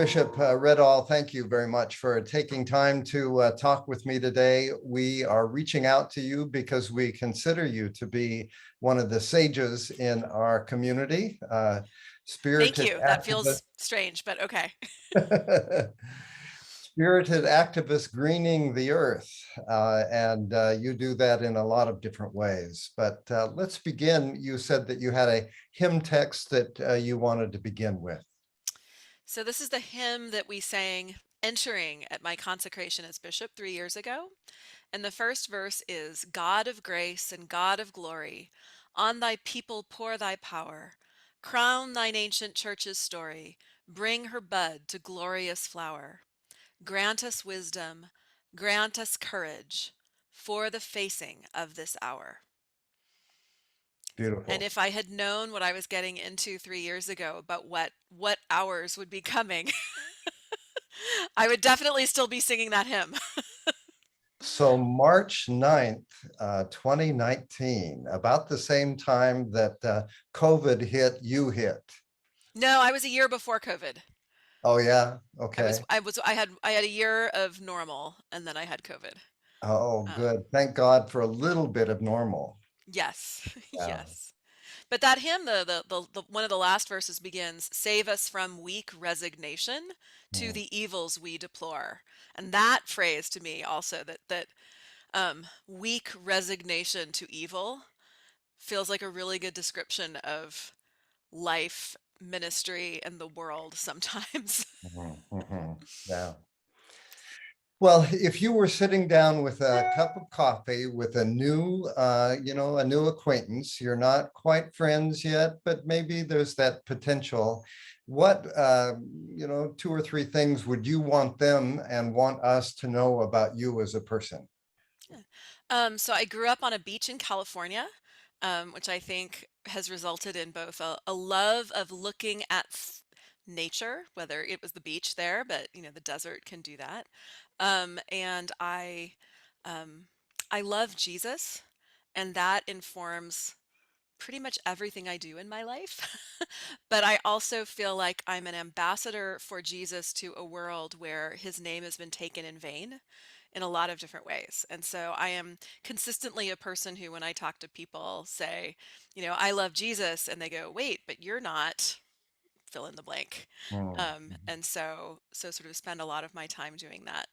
Bishop Reddall, thank you very much for taking time to talk with me today. We are reaching out to you because we consider you to be one of the sages in our community, Thank spirited you. That activist, feels strange, but okay. spirited activist greening the earth. And you do that in a lot of different ways. But let's begin. You said that you had a hymn text that you wanted to begin with. So this is the hymn that we sang entering at my consecration as bishop 3 years ago. And the first verse is, God of grace and God of glory, on thy people pour thy power. Crown thine ancient church's story, bring her bud to glorious flower. Grant us wisdom, grant us courage for the facing of this hour. And Beautiful. if I had known what I was getting into 3 years ago about what hours would be coming, I would definitely still be singing that hymn. So March 9th, 2019, about the same time that COVID hit, you hit. No, I was a year before COVID. Oh yeah, I was okay. I was I had a year of normal and then I had COVID. Oh, Um, good. Thank God for a little bit of normal. yes. Yeah. Yes. But that hymn, the one of the last verses begins, "Save us from weak resignation to Mm. the evils we deplore." And that phrase to me also, that weak resignation to evil feels like a really good description of life, ministry, and the world sometimes. Mhm, mhm. Yeah. Well, if you were sitting down with a cup of coffee with a new, a new acquaintance, you're not quite friends yet, but maybe there's that potential. What, two or three things would you want them and want us to know about you as a person? So I grew up on a beach in California, which I think has resulted in both a love of looking at nature, whether it was the beach there, but the desert can do that. And um, I love Jesus, and that informs pretty much everything I do in my life. But I also feel like I'm an ambassador for Jesus to a world where his name has been taken in vain in a lot of different ways. And so I am consistently a person who, when I talk to people, say, I love Jesus, and they go, wait, but you're not fill in the blank. Mm. And so sort of spend a lot of my time doing that.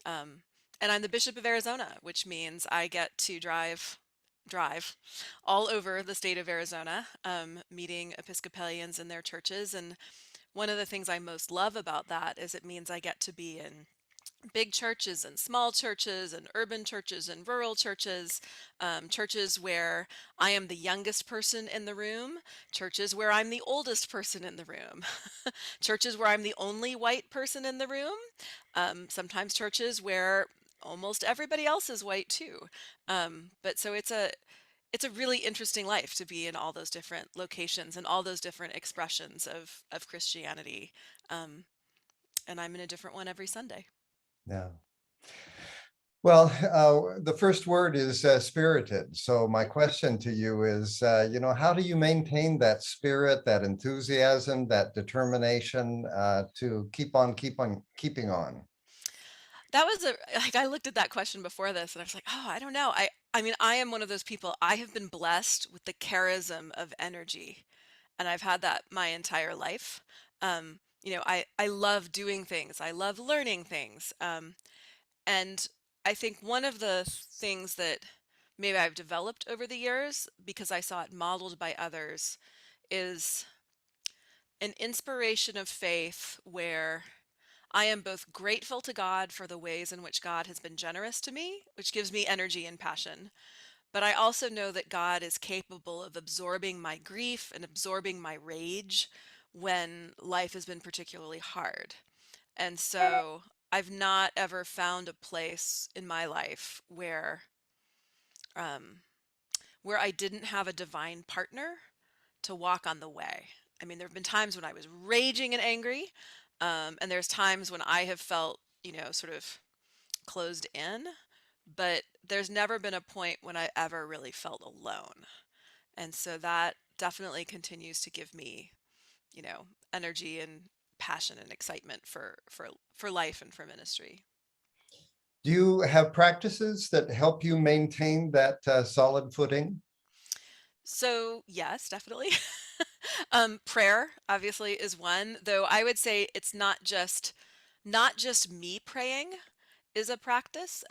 Um, and I'm the Bishop of Arizona, which means I get to drive all over the state of Arizona, meeting Episcopalians in their churches. And one of the things I most love about that is it means I get to be in big churches and small churches and urban churches and rural churches, churches where I am the youngest person in the room, churches where I'm the oldest person in the room, churches where I'm the only white person in the room, sometimes churches where almost everybody else is white too. But so it's a really interesting life to be in all those different locations and all those different expressions of Christianity. Um, and I'm in a different one every Sunday. Yeah. Well, the first word is spirited. So my question to you is, how do you maintain that spirit, that enthusiasm, that determination to keeping on? That was I looked at that question before this and I was like, "Oh, I don't know." I mean, I am one of those people. I have been blessed with the charism of energy, and I've had that my entire life. I love doing things. I love learning things. And I think one of the things that maybe I've developed over the years because I saw it modeled by others is an inspiration of faith where I am both grateful to God for the ways in which God has been generous to me, which gives me energy and passion. But I also know that God is capable of absorbing my grief and absorbing my rage when life has been particularly hard. And so I've not ever found a place in my life um, where I didn't have a divine partner to walk on the way. I mean, there have been times when I was raging and angry, and there's times when I have felt, sort of closed in, but there's never been a point when I ever really felt alone. And so that definitely continues to give me, energy and passion and excitement for life and for ministry. Do you have practices that help you maintain that solid footing? So yes, definitely. Prayer obviously is one, though I would say it's not just me praying is a practice.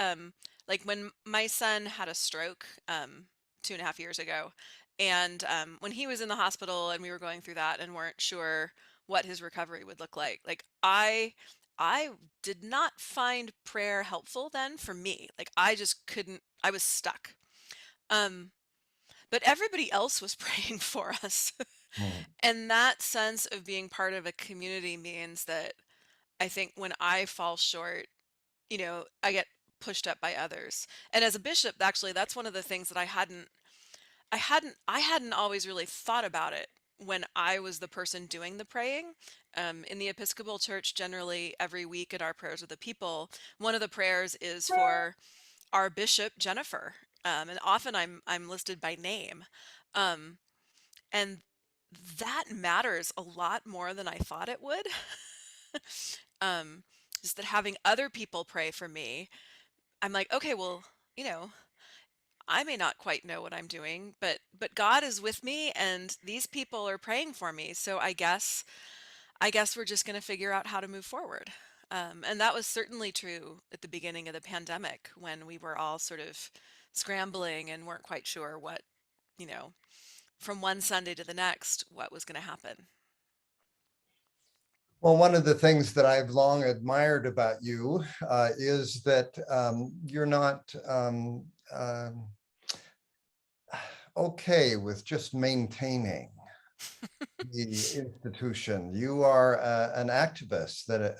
Like when my son had a stroke 2.5 years ago, and when he was in the hospital and we were going through that and weren't sure what his recovery would look like I did not find prayer helpful then for me. Like I just couldn't. I was stuck. Um, but everybody else was praying for us. Mm. And that sense of being part of a community means that I think when I fall short, I get pushed up by others. And as a bishop, actually, that's one of the things that I hadn't always really thought about it when I was the person doing the praying. In the Episcopal Church, generally every week at our prayers of the people, one of the prayers is for our Bishop Jennifer, and often I'm listed by name, um, and that matters a lot more than I thought it would. um, just that having other people pray for me, I'm like, okay, well, you know, I may not quite know what I'm doing, but God is with me, and these people are praying for me. So I guess we're just going to figure out how to move forward. And that was certainly true at the beginning of the pandemic when we were all sort of scrambling and weren't quite sure what, you know, from one Sunday to the next, what was going to happen. Well, one of the things that I've long admired about you is that you're not okay with just maintaining the institution. You are an activist that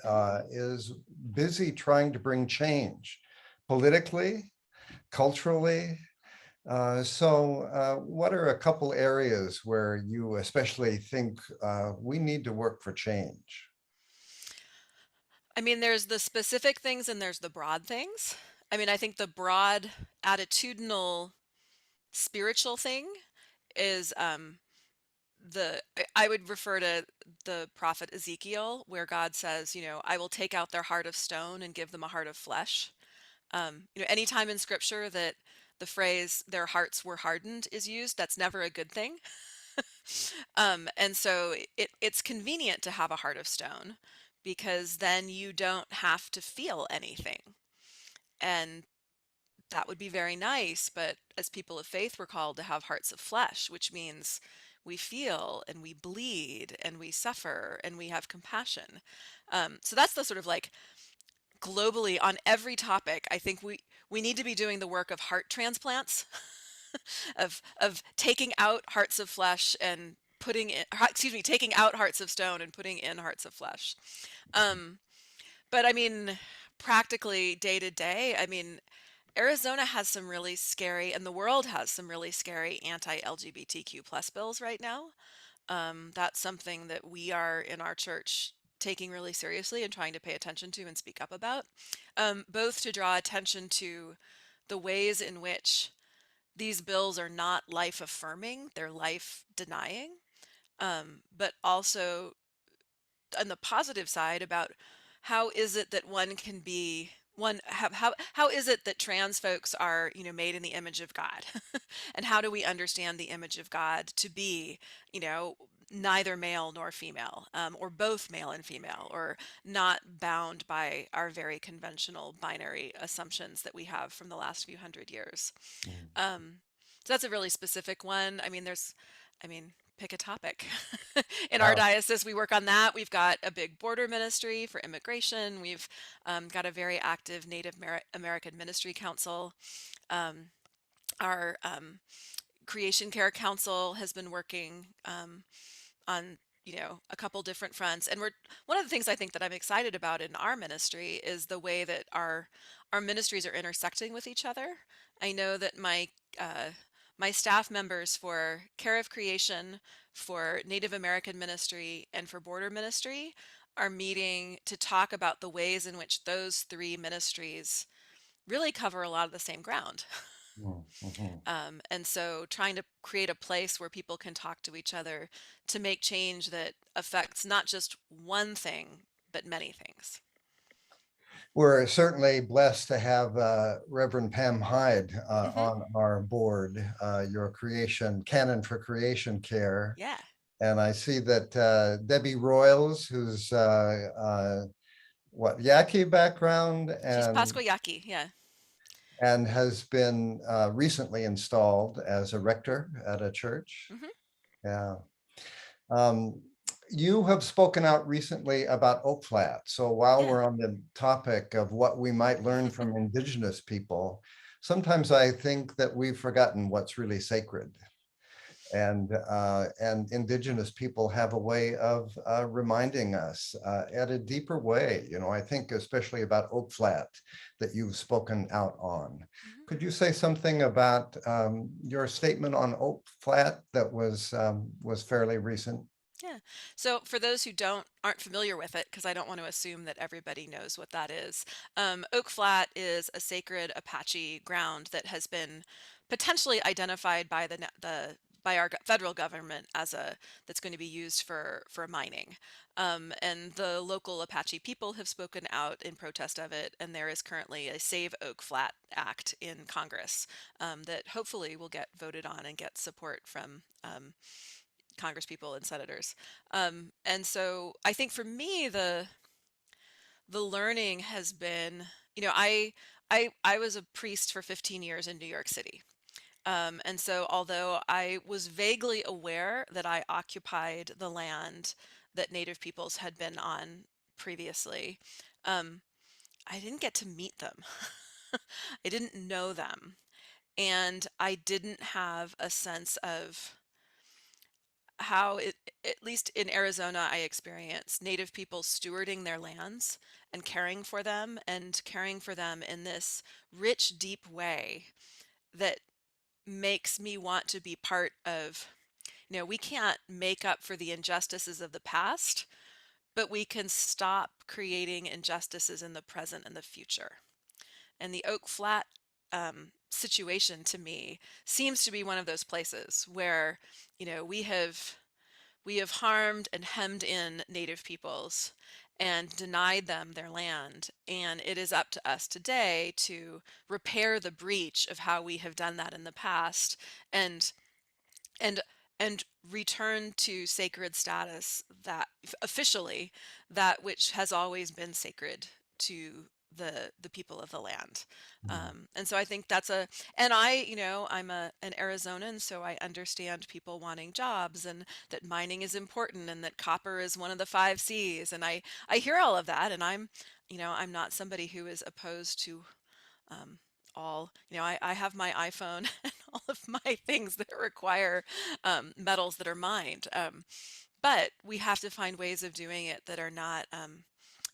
is busy trying to bring change politically, culturally. What are a couple areas where you especially think we need to work for change? I mean, there's the specific things and there's the broad things. I mean, I think the broad attitudinal spiritual thing is I would refer to the prophet Ezekiel, where God says, I will take out their heart of stone and give them a heart of flesh. Anytime in scripture that the phrase their hearts were hardened is used, that's never a good thing. And so it's convenient to have a heart of stone because then you don't have to feel anything. And that would be very nice, but as people of faith, we're called to have hearts of flesh, which means we feel and we bleed and we suffer and we have compassion. So that's the sort of like globally on every topic. I think we need to be doing the work of heart transplants, of taking out hearts of flesh and taking out hearts of stone and putting in hearts of flesh. Um, but I mean, practically day to day, I mean, Arizona has some really scary, and the world has some really scary anti-LGBTQ plus bills right now. That's something that we are in our church taking really seriously and trying to pay attention to and speak up about, both to draw attention to the ways in which these bills are not life affirming, they're life denying, but also on the positive side about how is it that one can be one have how is it that trans folks are made in the image of God and how do we understand the image of God to be you know neither male nor female, or both male and female, or not bound by our very conventional binary assumptions that we have from the last few hundred years. Mm. um, so that's a really specific one. I mean, pick a topic. In our Wow. diocese, we work on that. We've got a big border ministry for immigration. We've got a very active American Ministry Council. Um, our Creation Care Council has been working on a couple different fronts, and we're one of the things I think that I'm excited about in our ministry is the way that our ministries are intersecting with each other. I know that my staff members for Care of Creation, for Native American ministry, and for border ministry are meeting to talk about the ways in which those three ministries really cover a lot of the same ground. Mm, mhm. And so trying to create a place where people can talk to each other to make change that affects not just one thing, but many things. We're certainly blessed to have Reverend Pam Hyde Hmm. on our board, your creation canon for creation care. Yeah. And I see that Debbie Royals, who's what, Yaqui background, She's Pasquayaki. Yeah. and has been recently installed as a rector at a church. Hmm. Yeah. Um, you have spoken out recently about Oak Flat. So while Yeah. we're on the topic of what we might learn from Indigenous people, sometimes I think that we've forgotten what's really sacred. And Indigenous people have a way of reminding us at a deeper way. You know, I think especially about Oak Flat that you've spoken out on. Hmm. Could you say something about your statement on Oak Flat that was fairly recent? Yeah. So for those who aren't familiar with it, because I don't want to assume that everybody knows what that is, Oak Flat is a sacred Apache ground that has been potentially identified by by our federal government as a that's going to be used for mining. And the local Apache people have spoken out in protest of it, and there is currently a Save Oak Flat Act in Congress that hopefully will get voted on and get support from Congress people and senators. And so I think for me, the learning has been, I was a priest for 15 years in New York City. And so although I was vaguely aware that I occupied the land that Native peoples had been on previously, um, I didn't get to meet them. I didn't know them. And I didn't have a sense of how it, at least in Arizona, I experienced Native people stewarding their lands and caring for them in this rich, deep way that makes me want to be part of, we can't make up for the injustices of the past, but we can stop creating injustices in the present and the future. And the Oak Flat situation to me seems to be one of those places where, you know, we have we have harmed and hemmed in Native peoples and denied them their land. And it is up to us today to repair the breach of how we have done that in the past and and and return to sacred status that officially that which has always been sacred to the people of the land. Mm, And so I think that's a and I I'm an Arizonan, so I understand people wanting jobs and that mining is important and that copper is one of the five C's, and I hear all of that, and I'm not somebody who is opposed to um, I have my iPhone and all of my things that require metals that are mined. But we have to find ways of doing it that are not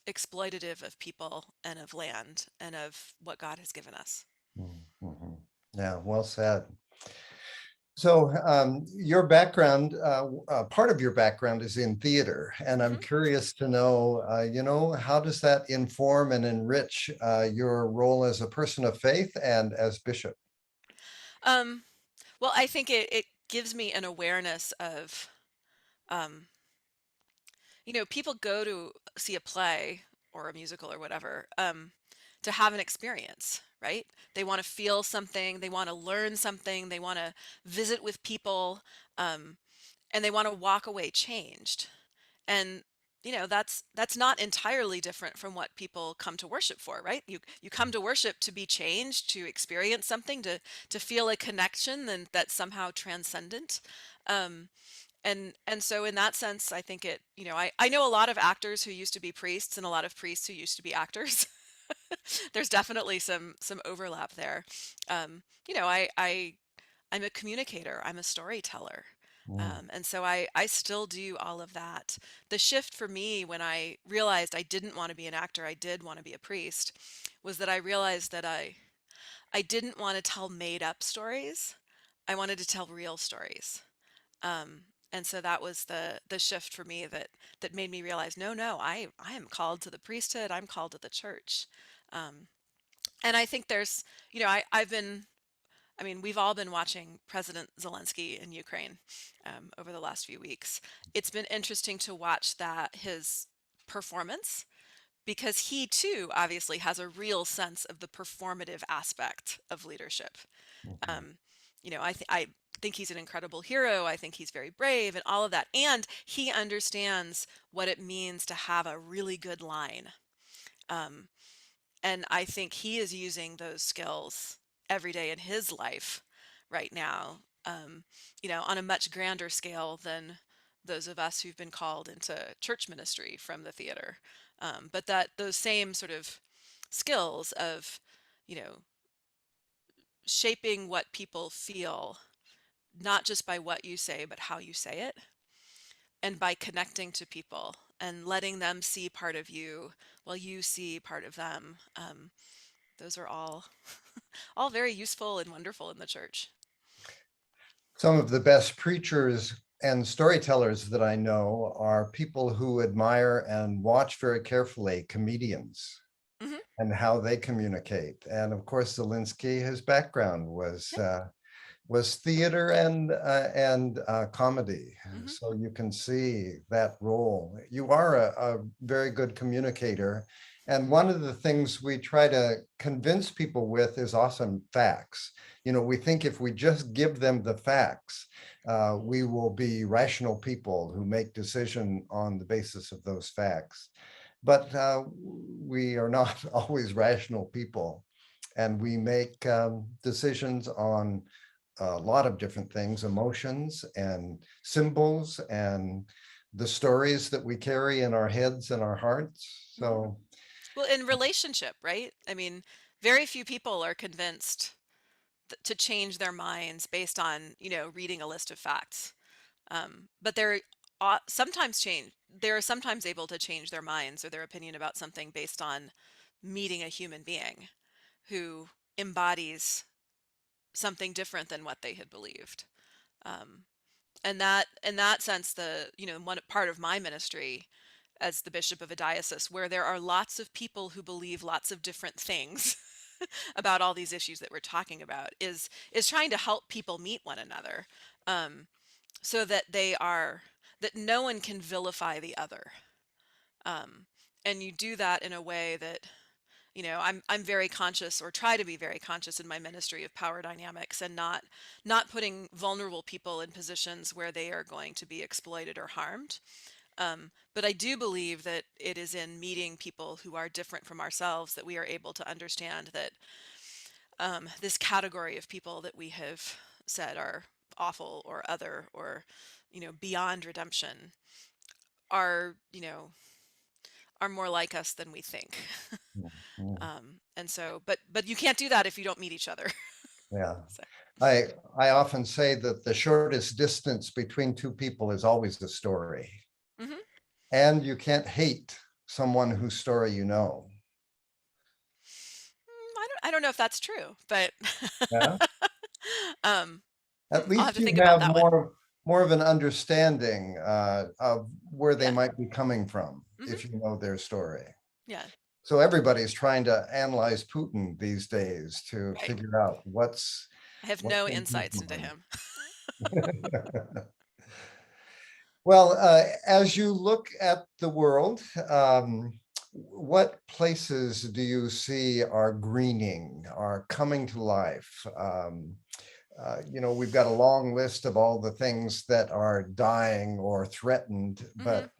exploitative of people and of land and of what God has given us. mm, mhm. Yeah, well said. So your background, part of your background is in theater, and I'm Hmm. curious to know, how does that inform and enrich your role as a person of faith and as bishop? Um, well, I think it gives me an awareness of um, people go to see a play or a musical or whatever to have an experience, right? They want to feel something, they want to learn something, they want to visit with people, um, and they want to walk away changed. And that's not entirely different from what people come to worship for, right? You come to worship to be changed, to experience something, to feel a connection and that's somehow transcendent. Um, and so in that sense, I think I know a lot of actors who used to be priests and a lot of priests who used to be actors. There's definitely some overlap there. I'm a communicator, I'm a storyteller. Mm, And so I still do all of that. The shift for me when I realized I didn't want to be an actor, I did want to be a priest, was that I realized that I didn't want to tell made up stories. I wanted to tell real stories. Um, and so that was the shift for me that made me realize, no, I am called to the priesthood. I'm called to the church. Um, and I think there's, I've been I mean, we've all been watching President Zelensky in Ukraine over the last few weeks. It's been interesting to watch that his performance because he too obviously has a real sense of the performative aspect of leadership. Mhm. Um, I think he's an incredible hero. I think he's very brave and all of that. And he understands what it means to have a really good line. Um, and I think he is using those skills every day in his life right now, on a much grander scale than those of us who've been called into church ministry from the theater. But that those same sort of skills of, you know, shaping what people feel, not just by what you say, but how you say it, and by connecting to people and letting them see part of you while you see part of them. Those are all very useful and wonderful in the church. Some of the best preachers and storytellers that I know are people who admire and watch very carefully comedians Hmm. and how they communicate. And of course, Zelensky, his background Yep. was theater and comedy. Hmm. So you can see that role. You are a very good communicator. And one of the things we try to convince people with is awesome facts. We think if we just give them the facts, we will be rational people who make decision on the basis of those facts. But we are not always rational people. And we make decisions on a lot of different things, emotions and symbols and the stories that we carry in our heads and our hearts. Hmm. So, Well, in relationship, right? I mean, very few people are convinced to change their minds based on, reading a list of facts. But they're sometimes able to change their minds or their opinion about something based on meeting a human being who embodies something different than what they had believed. Um, and that in that sense, one part of my ministry as the bishop of a diocese where there are lots of people who believe lots of different things about all these issues that we're talking about is trying to help people meet one another, um, so that no one can vilify the other. um, and you do that in a way that, I'm very conscious, or try to be very conscious in my ministry, of power dynamics and not putting vulnerable people in positions where they are going to be exploited or harmed. But I do believe that it is in meeting people who are different from ourselves that we are able to understand that, this category of people that we have said are awful or other or, beyond redemption are, are more like us than we think. mm, And so, but you can't do that if you don't meet each other. yeah. So, I I often say that the shortest distance between two people is always a story. mhm. And you can't hate someone whose story you know. I don't know if that's true, but Yeah. um, At I'll have least to you think about have that one. more of an understanding of where they Yeah. might be coming from Hmm. if you know their story. Yeah. So everybody's trying to analyze Putin these days to Right. figure out I have what's no in his insights into mind. him. Well, as you look at the world, what places do you see are greening, are coming to life? We've got a long list of all the things that are dying or threatened, Hmm. but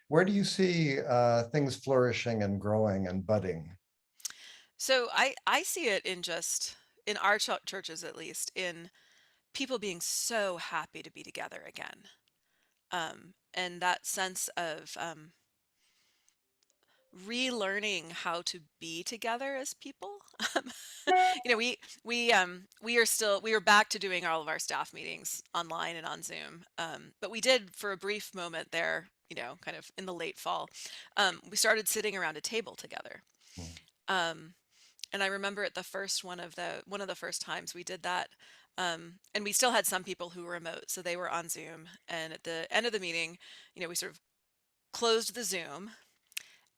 where do you see things flourishing and growing and budding? So I see it in just in our churches, at least, in people being so happy to be together again. And that sense of, relearning how to be together as people. Um, we are back to doing all of our staff meetings online and on Zoom. But we did for a brief moment there, kind of in the late fall. We started sitting around a table together. Um, and I remember at the first one of the first times we did that. And we still had some people who were remote, so they were on Zoom. And at the end of the meeting, we sort of closed the Zoom,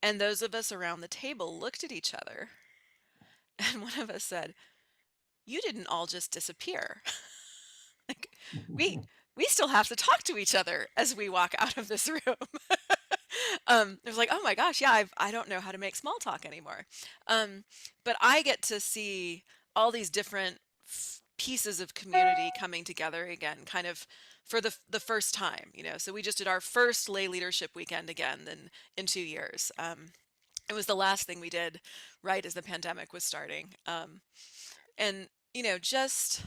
and those of us around the table looked at each other, and one of us said, you didn't all just disappear. Like, we we still have to talk to each other as we walk out of this room. It was like, oh my gosh, yeah, I don't know how to make small talk anymore. Um, but I get to see all these different pieces of community coming together again, kind of for the first time, you know. So we just did our first lay leadership weekend again in 2 years. It was the last thing we did right as the pandemic was starting. And you know, just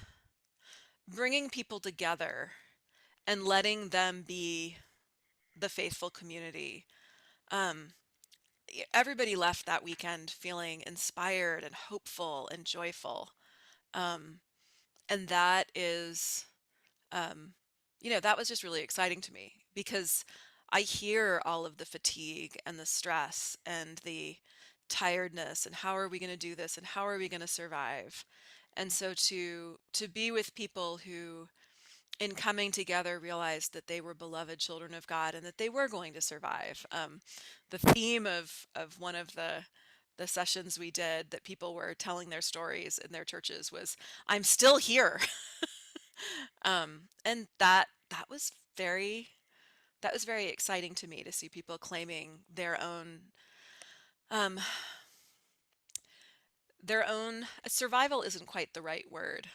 bringing people together and letting them be the faithful community. Um, Everybody left that weekend feeling inspired and hopeful and joyful. Um, and that is, um, you know, that was just really exciting to me because I hear all of the fatigue and the stress and the tiredness and how are we going to do this and how are we going to survive? And so to be with people who in coming together realized that they were beloved children of God and that they were going to survive. The theme of one of the sessions we did that people were telling their stories in their churches was "I'm still here," and that was very exciting to me to see people claiming um, their own survival isn't quite the right word.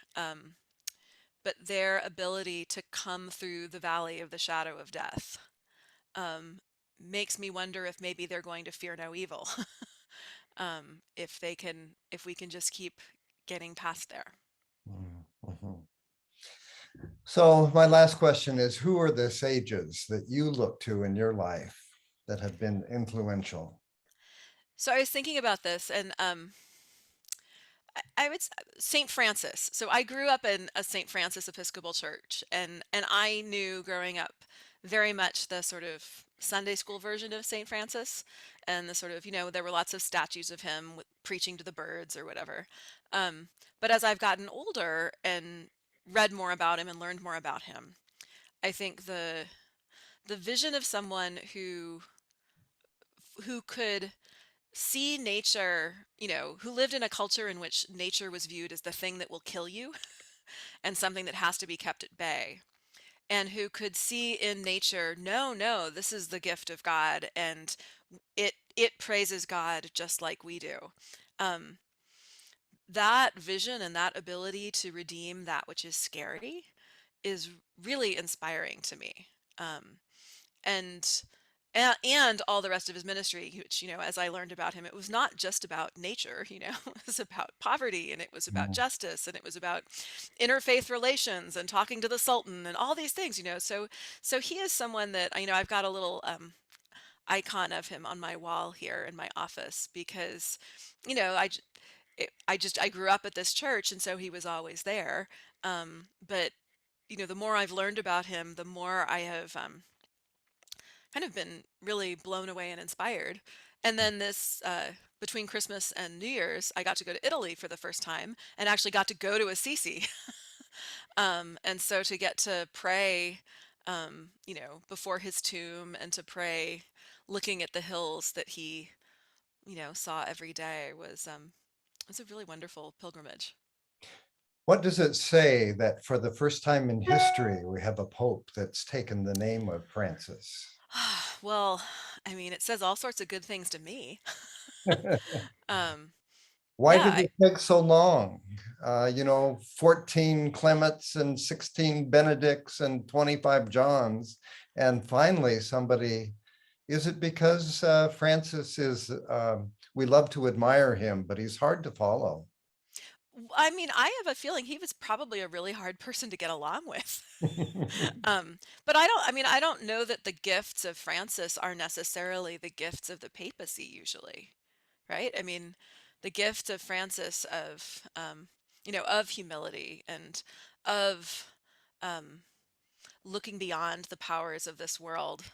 But their ability to come through the valley of the shadow of death um, makes me wonder if maybe they're going to fear no evil. If we can just keep getting past there. Mhm. So my last question is, who are the sages that you look to in your life that have been influential? So I was thinking about this, and I would Saint Francis. So I grew up in a Saint Francis Episcopal church, and I knew growing up very much the sort of Sunday school version of Saint Francis, and the sort of, you know, there were lots of statues of him preaching to the birds or whatever. Um, but as I've gotten older and read more about him and learned more about him, I think the vision of someone who could see nature, you know, who lived in a culture in which nature was viewed as the thing that will kill you and something that has to be kept at bay, and who could see in nature, no, no, this is the gift of God, and it praises God just like we do. Um, that vision and that ability to redeem that which is scary is really inspiring to me. Um, and and all the rest of his ministry, which, you know, as I learned about him, it was not just about nature, you know, it was about poverty and it was about Mhm. justice and it was about interfaith relations and talking to the Sultan and all these things, you know. So he is someone that, you know, I've got a little icon of him on my wall here in my office because, you know, I grew up at this church and so he was always there. But you know, the more I've learned about him, the more I have kind of been really blown away and inspired. And then between Christmas and New Year's, I got to go to Italy for the first time and actually got to go to Assisi. And so to get to pray, you know, before his tomb and to pray looking at the hills that he, you know, saw every day was a really wonderful pilgrimage. What does it say that for the first time in history, we have a pope that's taken the name of Francis? Well, I mean, it says all sorts of good things to me. Um, Why yeah, did it take so long? 14 Clements and 16 Benedicts and 25 Johns. And finally, is it because Francis is, we love to admire him, but he's hard to follow? I mean, I have a feeling he was probably a really hard person to get along with. But I don't know that the gifts of Francis are necessarily the gifts of the papacy usually, right? I mean, the gift of Francis you know, of humility and of um, looking beyond the powers of this world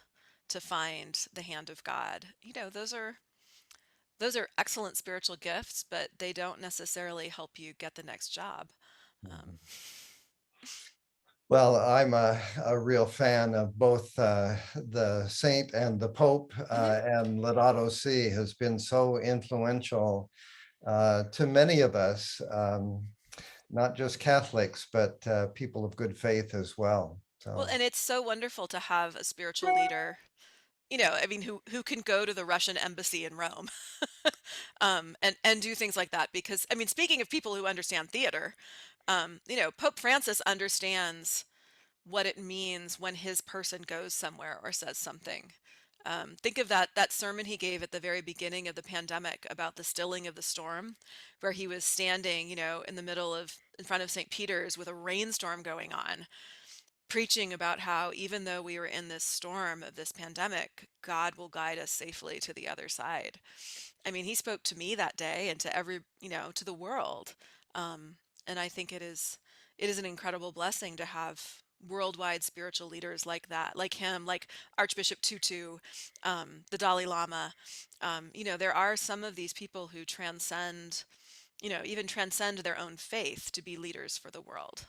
to find the hand of God. You know, those are excellent spiritual gifts, but they don't necessarily help you get the next job. Um, Well, I'm a real fan of both the saint and the pope, mhm. and Laudato Si has been so influential to many of us. not just Catholics, but people of good faith as well. Well, So, and it's so wonderful to have a spiritual leader, I mean, who can go to the Russian embassy in Rome, and do things like that. Because, I mean, speaking of people who understand theater, Pope Francis understands what it means when his person goes somewhere or says something. Think of that sermon he gave at the very beginning of the pandemic about the stilling of the storm, where he was standing, in the middle of in front of St. Peter's with a rainstorm going on, preaching about how even though we were in this storm of this pandemic, God will guide us safely to the other side. I mean, he spoke to me that day and to to the world. Um, and I think it is an incredible blessing to have worldwide spiritual leaders like that, like him, like Archbishop Tutu, the Dalai Lama. There are some of these people who transcend, even transcend their own faith to be leaders for the world.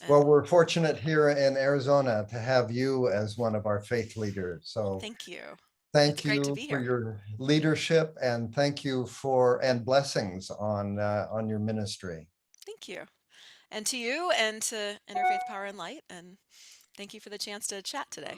well, And we're fortunate here in Arizona to have you as one of our faith leaders. well, So thank you. It's thank great to you be for here. your leadership, and thank you for and blessings on your ministry. Thank you. And to you and to Interfaith Power and Light. And thank you for the chance to chat today.